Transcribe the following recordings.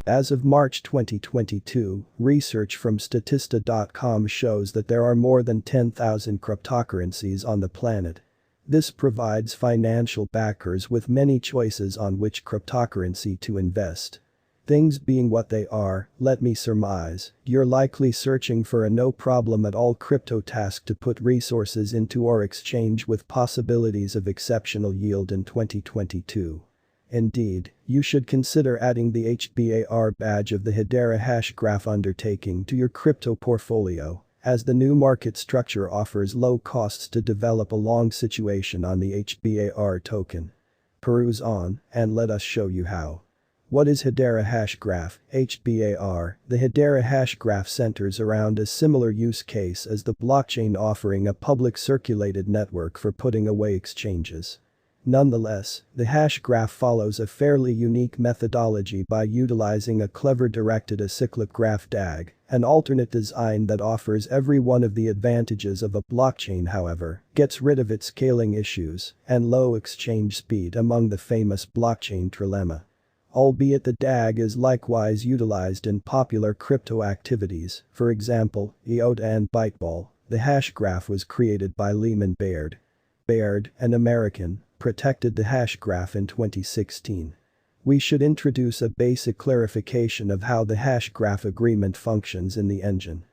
As of March 2022, research from Statista.com shows that there are more than 10,000 cryptocurrencies on the planet. This provides financial backers with many choices on which cryptocurrency to invest. Things being what they are, let me surmise, you're likely searching for a no-problem-at-all crypto task to put resources into or exchange with possibilities of exceptional yield in 2022. Indeed, you should consider adding the HBAR badge of the Hedera hashgraph undertaking to your crypto portfolio, as the new market structure offers low costs to develop a long situation on the HBAR token. Peruse on, and let us show you how. What is Hedera hashgraph, HBAR? The Hedera hashgraph centers around a similar use case as the blockchain, offering a public circulated network for putting away exchanges. Nonetheless, the hashgraph follows a fairly unique methodology by utilizing a clever directed acyclic graph DAG, an alternate design that offers every one of the advantages of a blockchain, however, gets rid of its scaling issues and low exchange speed among the famous blockchain trilemma. Albeit the DAG is likewise utilized in popular crypto activities, for example, IOTA and Byteball. The hashgraph was created by Lehman Baird. Baird, an American, protected the hashgraph in 2016. We should introduce a basic clarification of how the hashgraph agreement functions in the engine.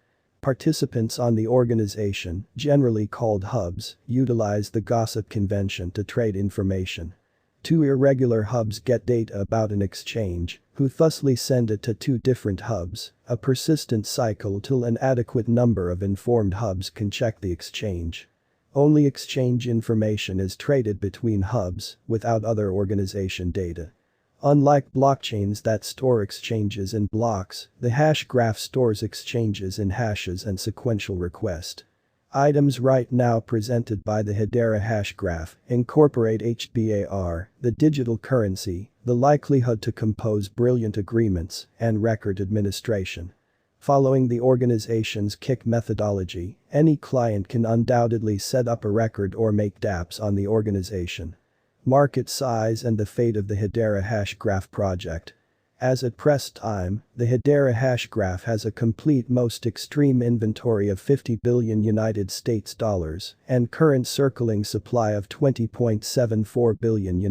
Participants on the organization, generally called hubs, utilize the gossip convention to trade information. Two irregular hubs get data about an exchange, who thusly send it to two different hubs, a persistent cycle till an adequate number of informed hubs can check the exchange. Only exchange information is traded between hubs, without other organization data. Unlike blockchains that store exchanges in blocks, the hashgraph stores exchanges in hashes and sequential request. Items right now presented by the Hedera hashgraph incorporate HBAR, the digital currency, the likelihood to compose brilliant agreements, and record administration. Following the organization's KIC methodology, any client can undoubtedly set up a record or make dApps on the organization. Market size and the fate of the Hedera hashgraph project. As at press time, the Hedera hashgraph has a complete most extreme inventory of $50 billion and current circling supply of $20.74 billion.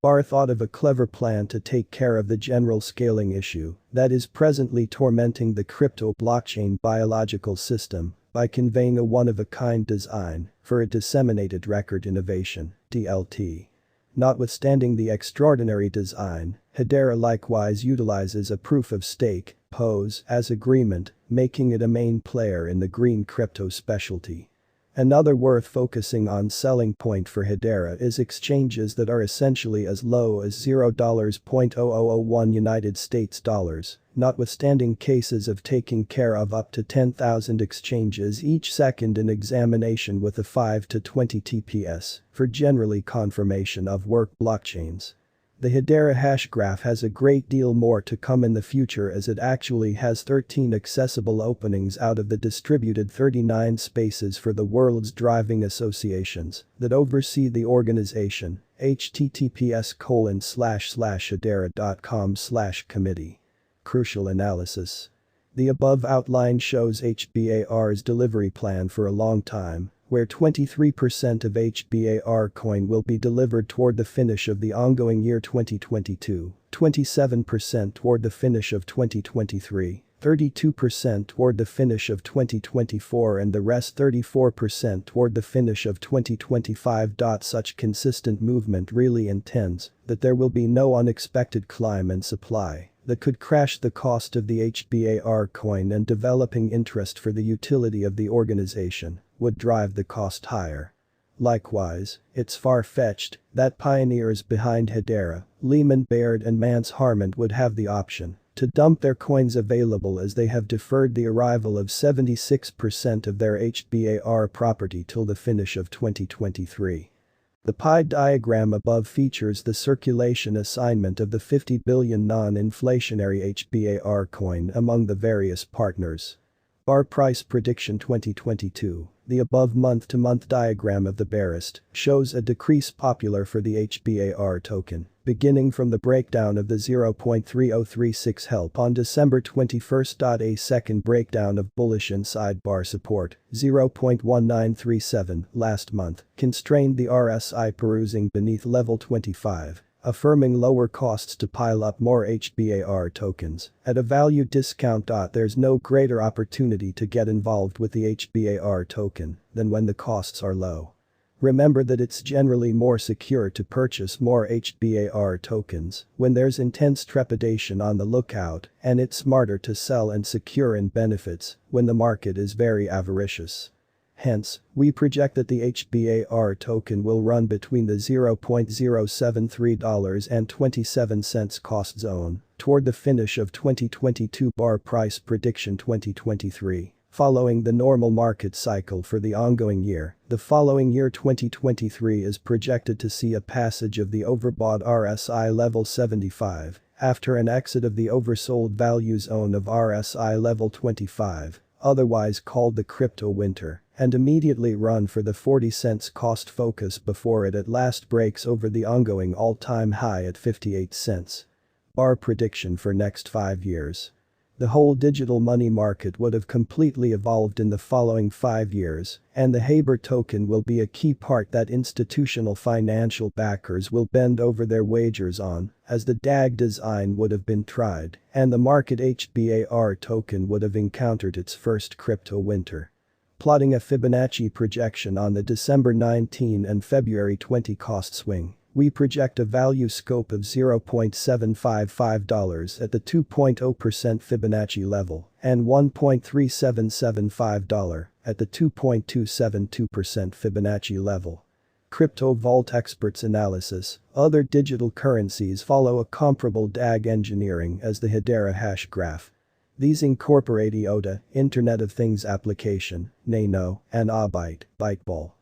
Hbar thought of a clever plan to take care of the general scaling issue that is presently tormenting the crypto blockchain biological system by conveying a one-of-a-kind design for a disseminated record innovation, DLT. Notwithstanding the extraordinary design, Hedera likewise utilizes a proof-of-stake, POS, as agreement, making it a main player in the green crypto specialty. Another worth focusing on selling point for Hedera is exchanges that are essentially as low as $0.0001 notwithstanding cases of taking care of up to 10,000 exchanges each second in examination with a 5 to 20 TPS for generally confirmation of work blockchains. The Hedera hashgraph has a great deal more to come in the future, as it actually has 13 accessible openings out of the distributed 39 spaces for the world's driving associations that oversee the organization. https://hedera.com/committee. Crucial analysis. The above outline shows HBAR's delivery plan for a long time, where 23% of HBAR coin will be delivered toward the finish of the ongoing year 2022, 27% toward the finish of 2023, 32% toward the finish of 2024, and the rest 34% toward the finish of 2025. Such consistent movement really intends that there will be no unexpected climb in supply that could crash the cost of the HBAR coin, and developing interest for the utility of the organization would drive the cost higher. Likewise, it's far-fetched that pioneers behind Hedera, Lehman Baird and Mance Harmon would have the option to dump their coins available, as they have deferred the arrival of 76% of their HBAR property till the finish of 2023. The pie diagram above features the circulation assignment of the 50 billion non-inflationary HBAR coin among the various partners. Hbar price prediction 2022. The above month-to-month diagram of the barist shows a decrease popular for the HBAR token, beginning from the breakdown of the 0.3036 help on December 21. A second breakdown of bullish inside bar support, 0.1937, last month, constrained the RSI perusing beneath level 25. Affirming lower costs to pile up more HBAR tokens. At a value discount. There's no greater opportunity to get involved with the HBAR token than when the costs are low. Remember that it's generally more secure to purchase more HBAR tokens when there's intense trepidation on the lookout, and it's smarter to sell and secure in benefits when the market is very avaricious. Hence, we project that the HBAR token will run between the $0.073 cost zone toward the finish of 2022 bar price prediction 2023. Following the normal market cycle for the ongoing year, the following year 2023 is projected to see a passage of the overbought RSI level 75 after an exit of the oversold value zone of RSI level 25, otherwise called the crypto winter, and immediately run for the 40 cents cost focus before it at last breaks over the ongoing all-time high at 58 cents. Bar prediction for next 5 years. The whole digital money market would have completely evolved in the following 5 years, and the Hbar token will be a key part that institutional financial backers will bend over their wagers on, as the DAG design would have been tried, and the market HBAR token would have encountered its first crypto winter. Plotting a Fibonacci projection on the December 19 and February 20 cost swing. We project a value scope of $0.755 at the 2.0% Fibonacci level and $1.3775 at the 2.272% Fibonacci level. Crypto Vault experts analysis. Other digital currencies follow a comparable DAG engineering as the Hedera hashgraph. These incorporate IOTA, Internet of Things application, Nano, and Byteball.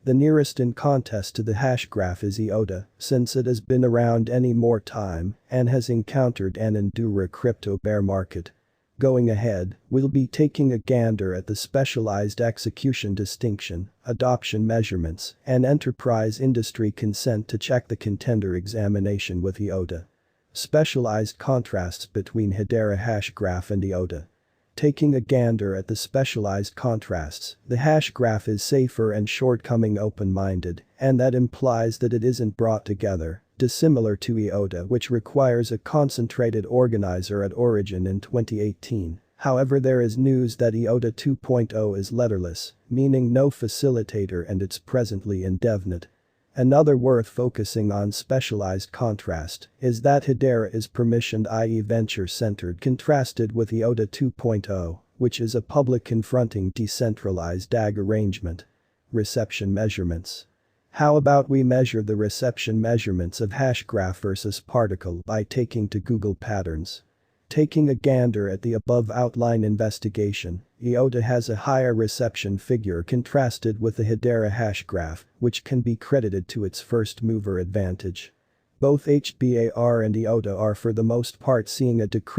The nearest in contest to the hashgraph is IOTA, since it has been around any more time and has encountered an endure crypto bear market. Going ahead, we'll be taking a gander at the specialized execution distinction, adoption measurements, and enterprise industry consent to check the contender examination with IOTA. Specialized contrasts between Hedera hashgraph and IOTA. Taking a gander at the specialized contrasts, the hashgraph is safer and shortcoming open-minded, and that implies that it isn't brought together, dissimilar to IOTA, which requires a concentrated organizer at origin in 2018. However, there is news that IOTA 2.0 is letterless, meaning no facilitator, and it's presently indefinite. Another worth focusing on specialized contrast is that Hedera is permissioned, i.e. venture-centered, contrasted with IOTA 2.0, which is a public confronting decentralized DAG arrangement. Reception measurements. How about we measure the reception measurements of hashgraph versus particle by taking to Google Patterns. Taking a gander at the above outline investigation, IOTA has a higher reception figure contrasted with the Hedera hashgraph, which can be credited to its first mover advantage. Both HBAR and IOTA are for the most part seeing a decrease